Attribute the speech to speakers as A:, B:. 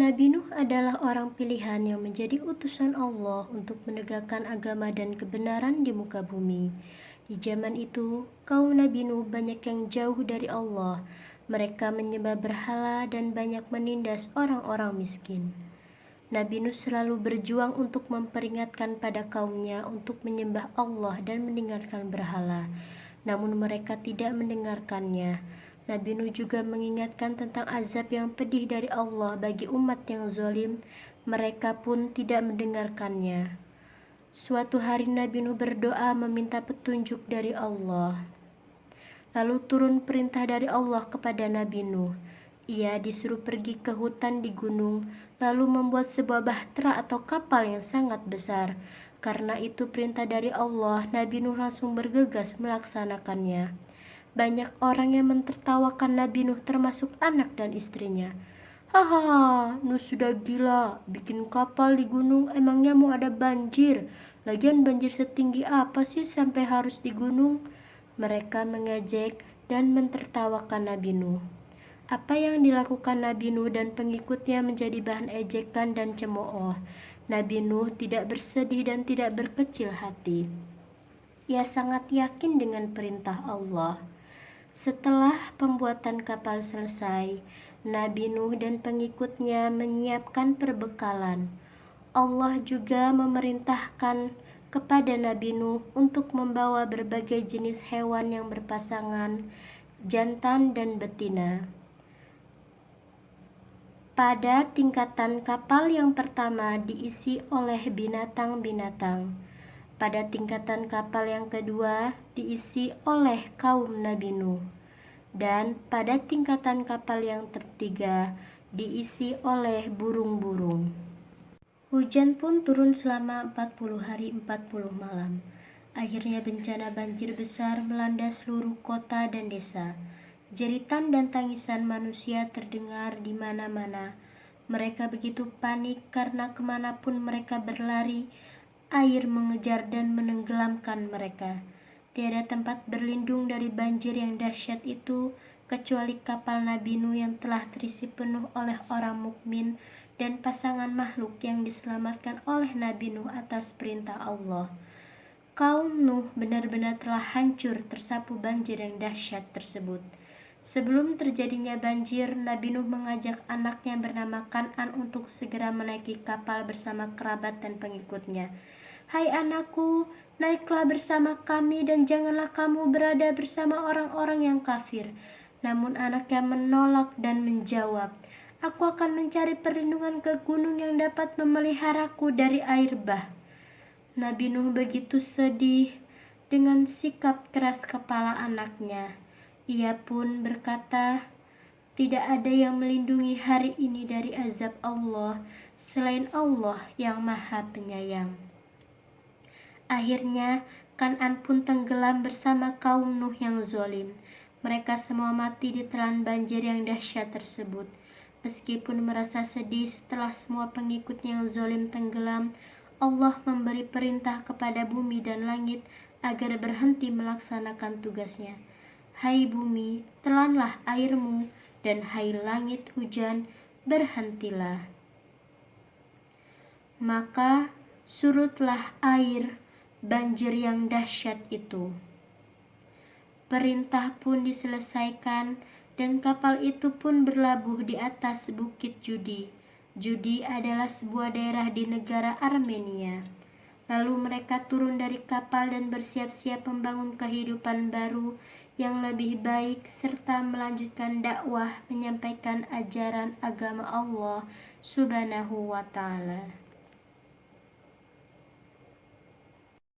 A: Nabi Nuh adalah orang pilihan yang menjadi utusan Allah untuk menegakkan agama dan kebenaran di muka bumi. Di zaman itu, kaum Nabi Nuh banyak yang jauh dari Allah. Mereka menyembah berhala dan banyak menindas orang-orang miskin. Nabi Nuh selalu berjuang untuk memperingatkan pada kaumnya untuk menyembah Allah dan meninggalkan berhala. Namun mereka tidak mendengarkannya. Nabi Nuh juga mengingatkan tentang azab yang pedih dari Allah bagi umat yang zalim. Mereka pun tidak mendengarkannya. Suatu hari Nabi Nuh berdoa meminta petunjuk dari Allah. Lalu turun perintah dari Allah kepada Nabi Nuh. Ia disuruh pergi ke hutan di gunung, lalu membuat sebuah bahtera atau kapal yang sangat besar. Karena itu perintah dari Allah, Nabi Nuh langsung bergegas melaksanakannya. Banyak orang yang mentertawakan Nabi Nuh termasuk anak dan istrinya. Hahaha, Nuh sudah gila, bikin kapal di gunung, emangnya mau ada banjir? Lagian banjir setinggi apa sih sampai harus di gunung? Mereka mengejek dan mentertawakan Nabi Nuh. Apa yang dilakukan Nabi Nuh dan pengikutnya menjadi bahan ejekan dan cemooh. Nabi Nuh tidak bersedih dan tidak berkecil hati. Ia sangat yakin dengan perintah Allah. Setelah pembuatan kapal selesai, Nabi Nuh dan pengikutnya menyiapkan perbekalan. Allah juga memerintahkan kepada Nabi Nuh untuk membawa berbagai jenis hewan yang berpasangan, jantan dan betina. Pada tingkatan kapal yang pertama diisi oleh binatang-binatang. Pada tingkatan kapal yang kedua diisi oleh kaum Nabi Nuh. Dan pada tingkatan kapal yang ketiga diisi oleh burung-burung. Hujan pun turun selama 40 hari 40 malam. Akhirnya bencana banjir besar melanda seluruh kota dan desa. Jeritan dan tangisan manusia terdengar di mana-mana. Mereka begitu panik karena kemanapun mereka berlari, air mengejar dan menenggelamkan mereka. Tiada tempat berlindung dari banjir yang dahsyat itu, kecuali kapal Nabi Nuh yang telah terisi penuh oleh orang mukmin dan pasangan makhluk yang diselamatkan oleh Nabi Nuh atas perintah Allah. Kaum Nuh benar-benar telah hancur tersapu banjir yang dahsyat tersebut. Sebelum terjadinya banjir, Nabi Nuh mengajak anaknya bernama Kan'an untuk segera menaiki kapal bersama kerabat dan pengikutnya. Hai anakku, naiklah bersama kami dan janganlah kamu berada bersama orang-orang yang kafir. Namun anaknya menolak dan menjawab, aku akan mencari perlindungan ke gunung yang dapat memeliharaku dari air bah. Nabi Nuh begitu sedih dengan sikap keras kepala anaknya. Ia pun berkata, tidak ada yang melindungi hari ini dari azab Allah selain Allah yang Maha Penyayang. Akhirnya Kan'an pun tenggelam bersama kaum Nuh yang zalim. Mereka semua mati ditelan banjir yang dahsyat tersebut. Meskipun merasa sedih setelah semua pengikutnya yang zalim tenggelam, Allah memberi perintah kepada bumi dan langit agar berhenti melaksanakan tugasnya. Hai bumi, telanlah airmu, dan hai langit hujan, berhentilah. Maka surutlah air banjir yang dahsyat itu. Perintah pun diselesaikan dan kapal itu pun berlabuh di atas bukit Judi. Judi adalah sebuah daerah di negara Armenia. Lalu mereka turun dari kapal dan bersiap-siap membangun kehidupan baru yang lebih baik serta melanjutkan dakwah menyampaikan ajaran agama Allah Subhanahu wa Ta'ala.